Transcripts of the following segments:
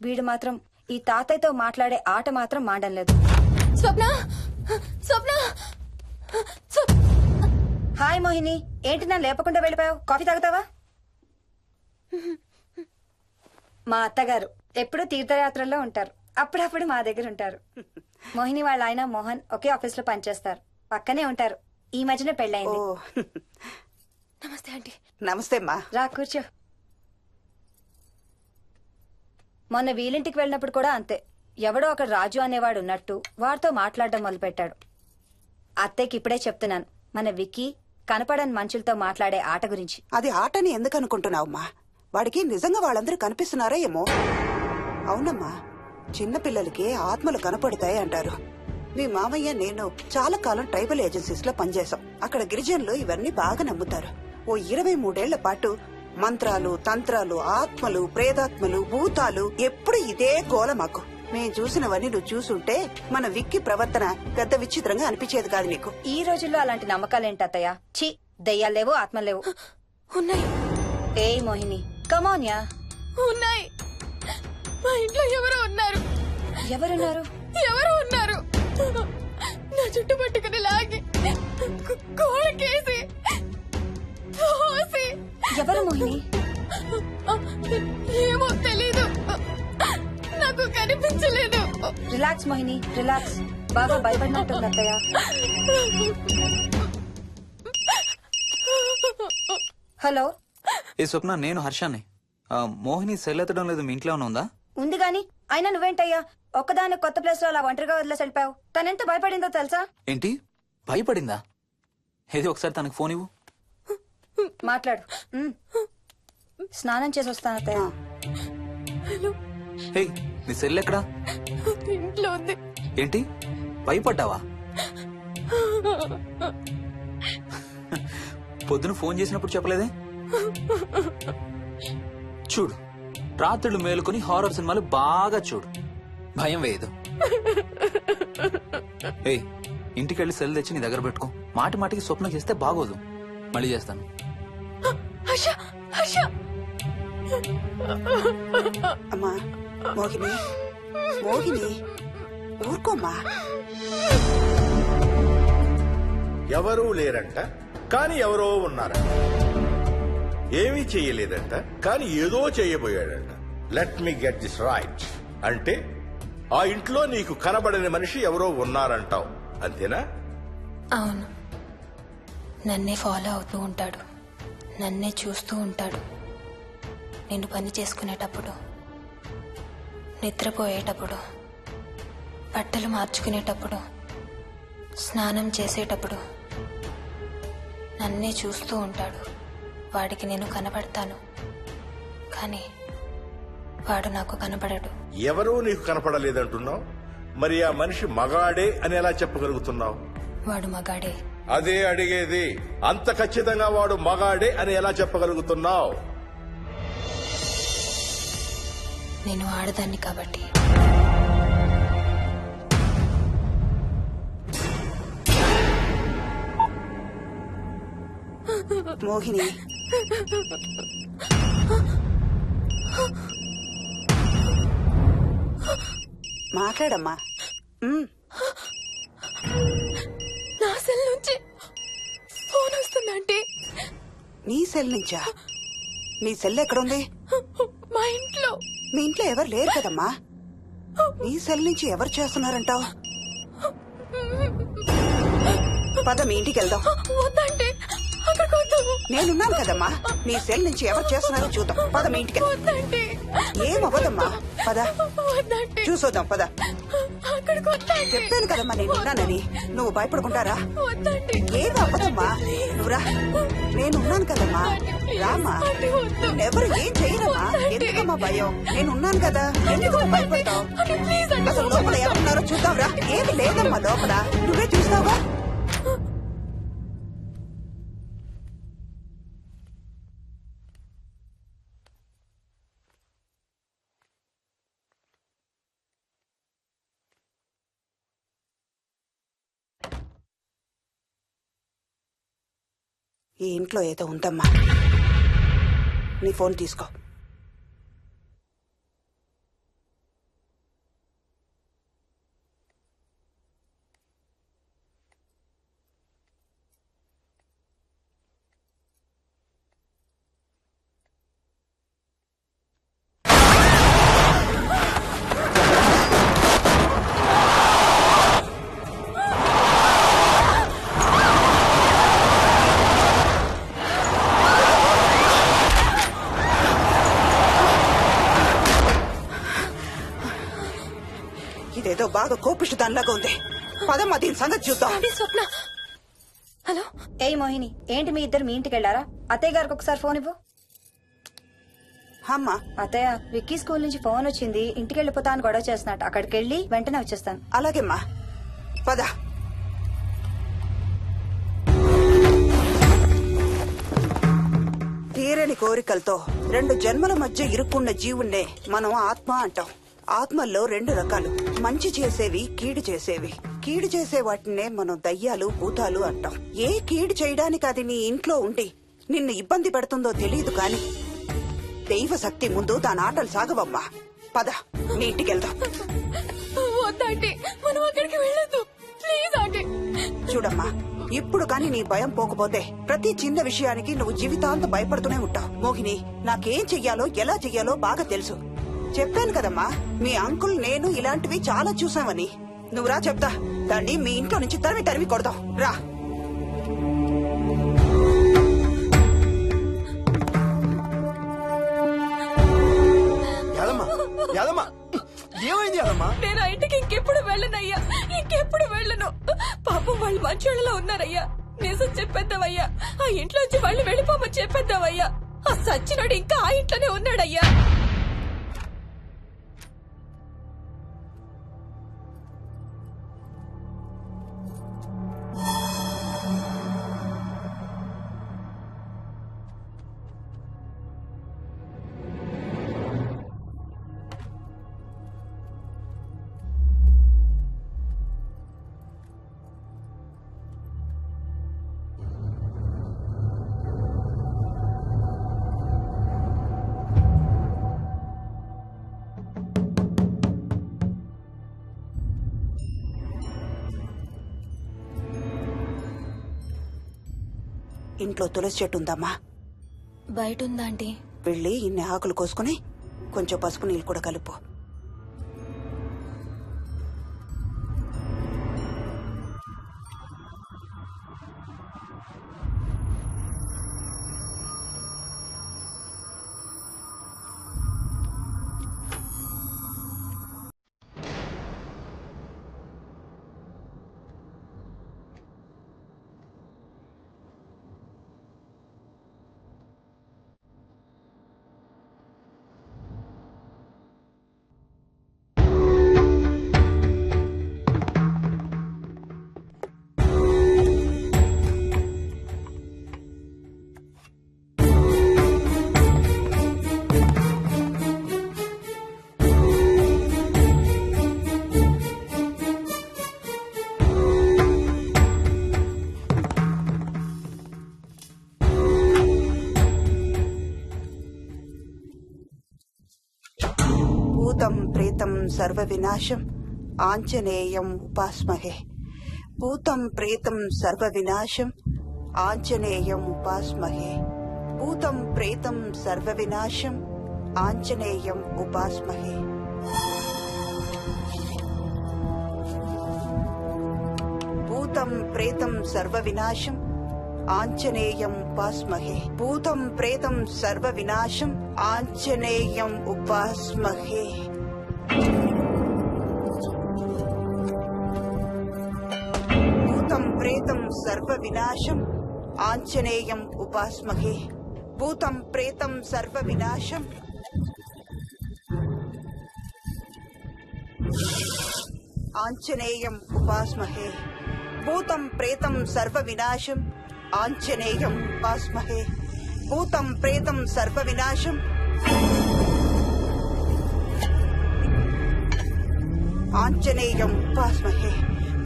వీడు మాత్రం ఈ తాతయ్యతో మాట్లాడే ఆట మాత్రం మాడం లేదు. స్వప్న స్వప్న హాయ్ మోహిని, ఏంటి నా లేపకుండా వెళ్ళిపోయావు? కాఫీ తాగుతావా? మా అత్తగారు ఎప్పుడు తీర్థయాత్రల్లో ఉంటారు, అప్పుడప్పుడు మా దగ్గర ఉంటారు. మోహిని వాళ్ళ ఆయన మోహన్ ఒకే ఆఫీస్ లో పనిచేస్తారు, పక్కనే ఉంటారు. ఈ మధ్యన పెళ్ళైంది. నమస్తే ఆంటీ. నమస్తే అమ్మా. రా కూర్చో. మొన్న వీలింటికి వెళ్ళినప్పుడు కూడా అంతే. ఎవడో ఒక రాజు అనేవాడు ఉన్నట్టు వాడితో మాట్లాడడం మొదలుపెట్టాడు. అత్తయ్యకి ఇప్పుడే చెప్తున్నాను, మన విక్కీ కనపడని మనుషులతో మాట్లాడే ఆట గురించి. అది ఆటని ఎందుకు అనుకుంటున్నావమ్మా? వాడికి నిజంగా వాళ్ళందరూ కనిపిస్తున్నారా ఏమో. అవునమ్మా, చిన్నపిల్లలకి ఆత్మలు కనపడతాయి అంటారు. మీ మామయ్య నేను చాలా కాలం ట్రైబల్ ఏజెన్సీస్ లో పనిచేశాం. అక్కడ గిరిజనులు ఇవన్నీ బాగా నమ్ముతారు. ఓ 23 పాటు మంత్రాలు, తంత్రాలు, ఆత్మలు, ప్రేతాత్మలు, భూతాలు, ఎప్పుడు ఇదే గోల మాకు. మేం చూసినవన్నీ నువ్వు చూసుంటే మన విక్కి ప్రవర్తన పెద్ద విచిత్రంగా అనిపించేది కాదు నీకు. ఈ రోజుల్లో అలాంటి నమ్మకాలేంటి అత్తయ్య? ఛీ, దెయ్యాలేవు, ఆత్మలేవు. ఉన్నాయి. ఏయ్ మోహిని, కమోన్యా. ఉన్నాయి. మా ఇంట్లో ఎవరో ఉన్నారు. ఎవరున్నారు? ఎవరో ఉన్నారు. నా చుట్టు పట్టుకుని లాగి కోళ్ళకేసి తోసి. ఎవరు మోహిని? ఏమో తెలీదు, నాకు కనిపించలేదు. Relax Mohini, relax. బాగా భయపడినట్టుంది అత్తయ్య. హలో. ఏ స్వప్న, నేను హర్షాన్ని. మోహిని సెల్ ఎత్తడం లేదు, మీ ఇంట్లో ఉందా? ఉంది గాని, అయినా నువ్వేంటయ్యా ఒక్కదాని కొత్త ప్లేస్ లో అలా ఒంటరిగా వదిలేసి వెళ్ళిపోయావు? తనెంత భయపడిందో తెలుసా? ఏంటి, భయపడిందా? ఏది ఒకసారి తనకు ఫోన్ ఇవ్వు. మాట్లాడు. స్నానం చేసి వస్తాను అత్తయ్య. హే, నీ సెల్ ఎక్కడా? ఇంట్లో ఉంది. ఏంటి, భయపడ్డావా? పొద్దున ఫోన్ చేసినప్పుడు చెప్పలేదే? చూడు, రాత్రులు మేలుకొని హారర్ సినిమాలు బాగా చూడు, భయం వేయదు. ఏ, ఇంటికెళ్ళి సెల్ తెచ్చి నీ దగ్గర పెట్టుకో. మాటి మాటికి స్వప్నం చేస్తే బాగోదు. మళ్ళీ చేస్తాను. అమ్మా మోహిని, మోహిని ఊరుకోమ్మా. ఎవరూ లేరంట, కానీ ఎవరో ఉన్నారంట. ఏమీ చెయ్యలేదంట, కానీ ఏదో చెయ్యబోయాడంట. Let me get this right. అంటే ఆ ఇంట్లో నీకు కనబడని మనిషి ఎవరో ఉన్నారంటావు, అంతేనా? అవును. నన్నే ఫాలో అవుతూ ఉంటాడు, నన్నే చూస్తూ ఉంటాడు. నేను పని చేసుకునేటప్పుడు, నిద్రపోయేటప్పుడు, బట్టలు మార్చుకునేటప్పుడు, స్నానం చేసేటప్పుడు నన్నే చూస్తూ ఉంటాడు. వాడికి నేను కనపడతాను, కానీ వాడు నాకు కనపడడు. ఎవరూ నీకు కనపడలేదంటున్నావు, మరి ఆ మనిషి మగాడే అని ఎలా చెప్పగలుగుతున్నావు? వాడు మగాడే. అదే అడిగేది, అంత ఖచ్చితంగా వాడు మగాడే అని ఎలా చెప్పగలుగుతున్నావు? నేను ఆడదాన్ని కాబట్టి. మోహిని, మాట్లాడమ్మా. నా సెల్ నుంచి ఫోన్ వస్తుందంటే. నీ సెల్ నుంచా? నీ సెల్ ఎక్కడుంది? మా ఇంట్లో. మీ ఇంట్లో ఎవరు లేరు కదమ్మా. నీ సెల్ నుంచి ఎవరు చేస్తున్నారంటావు? పద మీ ఇంటికి వెళ్దాం. వద్దంటే అక్కడికి వద్దాము. నేనున్నాను కదమ్మా, నీ సెల్ నుంచి ఎవరు చేస్తున్నారో చూద్దాం. పద మీ ఇంటికి. వద్దంటే. ఏమవ్వదమ్మా, పద వద్దంటే. చూసొద్దాం, పద. అక్కడికి వద్దంటే. చెప్పాను కదమ్మా నేనున్నానని. నువ్వు భయపడుకుంటారా? వద్దంటే. ఏం అవ్వదమ్మా, నువ్వురా. నేనున్నాను కదమ్మా, రామా. ఎవరు ఏం చేయరమ్మా. ఎందుకమ్మా భయం? నేనున్నాను కదా, ఎందుకు భయపడతావు? అసలు లోపల ఎవరున్నారో చూద్దాంరా. ఏమి లేదమ్మా లోపల, నువ్వే చూస్తావా? ఈ ఇంట్లో ఏదో ఉందమ్మా. నీ ఫోన్ తీసుకో. ఇదేదో బాగా కోపిష్టి దానిలాగా ఉంది. పదమ్మా దీని సంగతి చూద్దాం. అది స్వప్న. హలో, ఏయ్ మోహిని, ఏంటి మీ ఇద్దరు మీ ఇంటికి వెళ్ళారా? అత్తయ్య గారికి ఒకసారి ఫోన్ ఇవ్వు. అమ్మా అత్తయ్య, విక్కీ స్కూల్ నుంచి ఫోన్ వచ్చింది, ఇంటికి వెళ్ళిపోతా అని గొడవ చేస్తున్నట్టు. అక్కడికి వెళ్ళి వెంటనే వచ్చేస్తాను. అలాగేమ్మా పద. తీరని కోరికలతో 2 జన్మల మధ్య ఇరుక్కున్న జీవుణ్ణే మనం ఆత్మ అంటాం. ఆత్మల్లో 2 రకాలు, మంచి చేసేవి, కీడు చేసేవి. కీడు చేసే వాటినే మనం దయ్యాలు, భూతాలు అంటాం. ఏ కీడు చేయడానికి అది నీ ఇంట్లో ఉండి నిన్ను ఇబ్బంది పెడుతుందో తెలియదు కాని దైవ శక్తి ముందు దాని ఆటలు సాగవమ్మా. పద నీ ఇంటికి వెళ్దాం. వద్దంటే మనం అక్కడికి వెళ్ళొద్దు ప్లీజ్ ఆంటీ. చూడమ్మా, ఇప్పుడు కాని నీ భయం పోకపోతే ప్రతి చిన్న విషయానికి నువ్వు జీవితాంతం భయపడుతూనే ఉంటావు. మోహిని, నాకేం చెయ్యాలో ఎలా చెయ్యాలో బాగా తెలుసు. చెప్పాను కదమ్మా, మీ అంకుల్ నేను ఇలాంటివి చాలా చూసామని. నువ్వు రా చెప్తా. దాన్ని మీ ఇంట్లో నుంచి తరిమి కొడదాం. రా. యాదమ్మా, ఏమైంది యాదమ్మా? నేను ఆ ఇంటికి ఇంకెప్పుడు వెళ్ళనయ్యా, ఇంకెప్పుడు వెళ్ళను. పాపం వాళ్ళు మంచోళ్ళలో ఉన్నారయ్యా. నిజం చెప్పేద్దామయ్యా, ఆ ఇంట్లోంచి వాళ్ళు వెళ్ళిపోమని చెప్పేద్దామయ్యా. ఆ సచ్చినోడు ఇంకా ఆ ఇంట్లోనే ఉన్నాడయ్యా. ఇంట్లో తులసి చెట్టు ఉందమ్మా. బయట ఉందా ఆంటీ? వెళ్ళి ఇన్ని ఆకులు కోసుకుని కొంచెం పసుపు నీళ్ళు కూడా కలుపు. భూతం ప్రేతం సర్వ వినాశం ఆంజనేయం ఉపాస్మహే. భూతం ప్రేతం సర్వ వినాశం ఆంజనేయం ఉపాస్మహే. భూతం ప్రేతం సర్వ వినాశం ఆంజనేయం ఉపాస్మహే. భూతం ప్రేతం సర్వ వినాశం ఆంజనేయం ఉపాస్మహే. భూతం ప్రేతం సర్వ వినాశం ఆంజనేయం ఉపాస్మహే. భూతం ప్రేతం సర్వ వినాశం ఆంజనేయం ఉపాస్మహే. భూతం ప్రేతం సర్వ వినాశం ఆంజనేయం ఉపాస్మహే. భూతం ప్రేతం సర్వ వినాశం ఆంజనేయం ఉపాస్మహే. భూతం ప్రేతం సర్వ వినాశం ఆంజనేయం ఉపాస్మహే.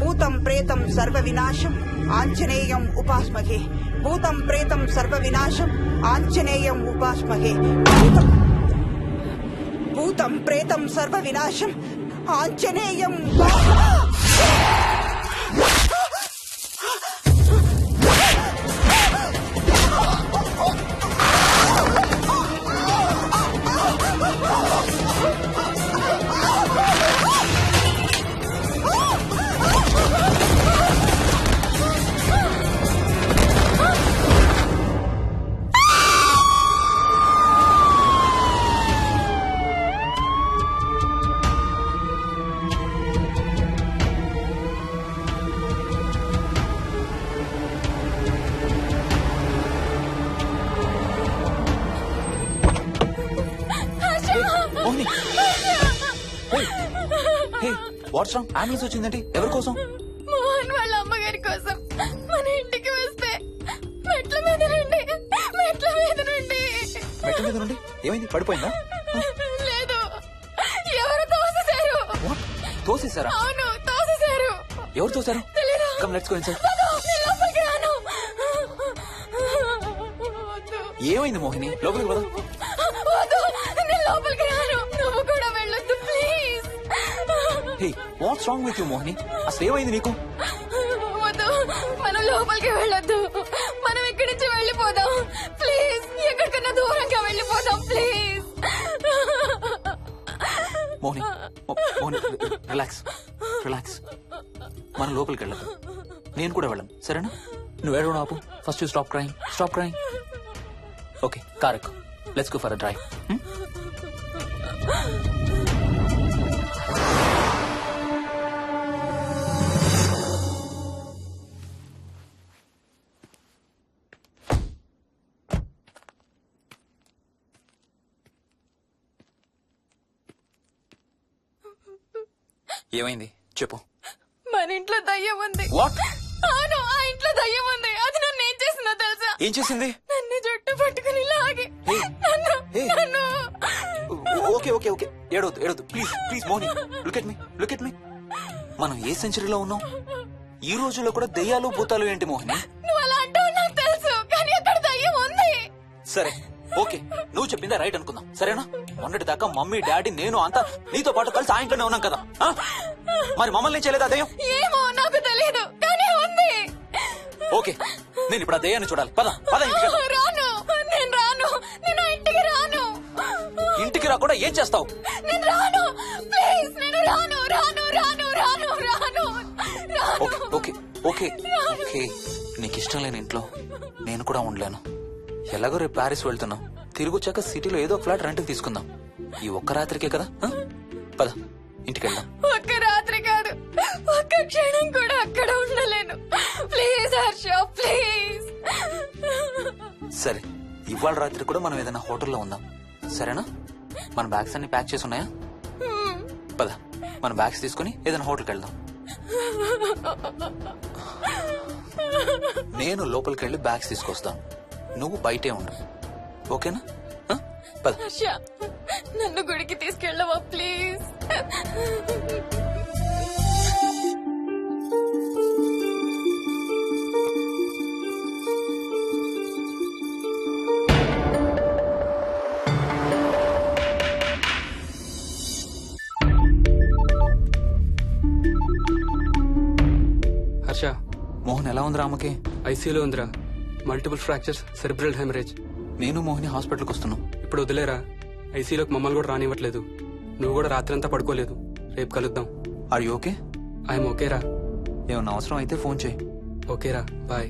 భూతం ప్రేతం సర్వ వినాశం ఆంజనేయం ఉపాస్మహే. భూతం ప్రేతం సర్వ వినాశం ఆంజనేయం ఉపాస్మహే. భూతం ప్రేతం సర్వ వినాశం ఆంజనేయం వాట్స్ రాంగ్? అంబులెన్స్ వచ్చిందండి, ఎవరి కోసం? మోహన్ వాళ్ళ అమ్మగారి కోసం. మన ఇంటికి వస్తే మెట్ల మీద నుండి మెట్ల మీద నుండి ఏమైంది? పడిపోయిందా? లేదు, ఎవరు తోసేశారు. తోసేసారా? అవును, తోసేశారు. ఎవరు తోసారు? తెలీదు. Come let's go inside. నేను లోపలికి రాను. వద్దు. ఏమైంది మోహిని? లోపలికి పద. వద్దు, నేను లోపలికి రాను. నువ్వు కూడా వెళ్ళొద్దు please. Hey, what's wrong with you Mohini? అసలు ఏమైంది నీకు? వద్దు, మనం లోపలికి వెళ్ళొద్దు. మనం ఇక్కడి నుంచి వెళ్ళిపోదాం ప్లీజ్. ఎక్కడికన్నా దూరంగా వెళ్ళిపోదాం please. Mohini, Mohini, relax relax. మనం లోపలికి వెళ్ళదు, నేను కూడా వెళ్ళను, సరేనా? నువ్వు ఏడవడం ఆపు. First you stop crying. Okay, car ఎక్కు. Let's go for a drive. ఏమైంది చెప్పు. మన ఇంట్లో దయ్యం ఉంది. వాట్? అవును, ఆ ఇంట్లో దయ్యం ఉంది. అది నన్ను ఏం చేసిందో తెలుసా? ఏం చేసింది? నన్ను జుట్టు పట్టుకుని లాగి Hey. నన్ను Hey. నన్ను ఓకే ఏడవద్దు please Mohini. Look at me. మనం ఏ సెంచరీలో ఉన్నాం? ఈ రోజుల్లో కూడా దెయ్యాలు భూతాలు ఏంటి మోహిని? నువ్వు అలా అంటావు నాకు తెలుసు, కానీ అక్కడ దయ్యం ఉంది. సరే ఓకే, నువ్వు చెప్పిందే రైట్ అనుకుందాం, సరేనా? మొన్నటి దాకా మమ్మీ డాడీ నేను అంతా నీతో పాటు కలిసి ఆ ఇంట్లోనే ఉన్నాం కదా. ఆ? మరి మమ్మల్ని చేయలేదు అదేం? ఏమో నాకు తెలియదు, కానీ ఉంది. ఓకే, నేను ఇప్పుడు ఆ దయ్యాన్ని చూడాలి. పద ఇంటికి వెళ్దాం. రాను, నేను రాను. నేను ఆ ఇంటికి రాను. ఇంటికి రాకుండా ఏం చేస్తావు? నేను రాను ప్లీజ్. నేను రాను. ఓకే నీకు ఇష్టం లేని ఇంట్లో నేను కూడా ఉండలేను. ఎలాగో రేపు ప్యారిస్ వెళ్తున్నాం, తిరిగి వచ్చాక సిటీలో ఏదో ఫ్లాట్ రెంట్కి తీసుకుందాం. ఈ ఒక్క రాత్రికే కదా. ఆ? పద ఇంటికి వెళ్దాం. ఒక్క రాత్రి కాదు, ఒక్క క్షణం కూడా అక్కడ ఉండలేను. Please Harsha, please. సరే, ఇవాళ రాత్రి కూడా మనం ఏదైనా హోటల్లో ఉందాం, సరేనా? మన బ్యాగ్స్ అన్ని ప్యాక్ చేసి ఉన్నాయా? పద మన బ్యాగ్స్ తీసుకుని ఏదైనా హోటల్కి వెళ్దాం. నేను లోపలికి వెళ్ళి బ్యాగ్స్ తీసుకొస్తాను, నువ్వు బయటే ఉండు, ఓకేనా? ఆ? పద. హర్ష, నన్ను గుడికి తీసుకెళ్ళవా ప్లీజ్? హర్ష, మోహన్ ఎలా ఉంది రామకి? ఐసీయూలో ఉందిరా. Multiple fractures, cerebral haemorrhage. నేను మోహిని హాస్పిటల్కి వస్తున్నాం. ఇప్పుడు వదిలేరా, ఐసీయూలోకి మమ్మల్ని కూడా రానివ్వట్లేదు. నువ్వు కూడా రాత్రంతా పడుకోలేదు. రేపు కలుద్దాం. Are you okay? ఐఎమ్ ఓకేరా. ఏమన్నా అవసరం అయితే ఫోన్ చేయి. ఓకేరా, బాయ్.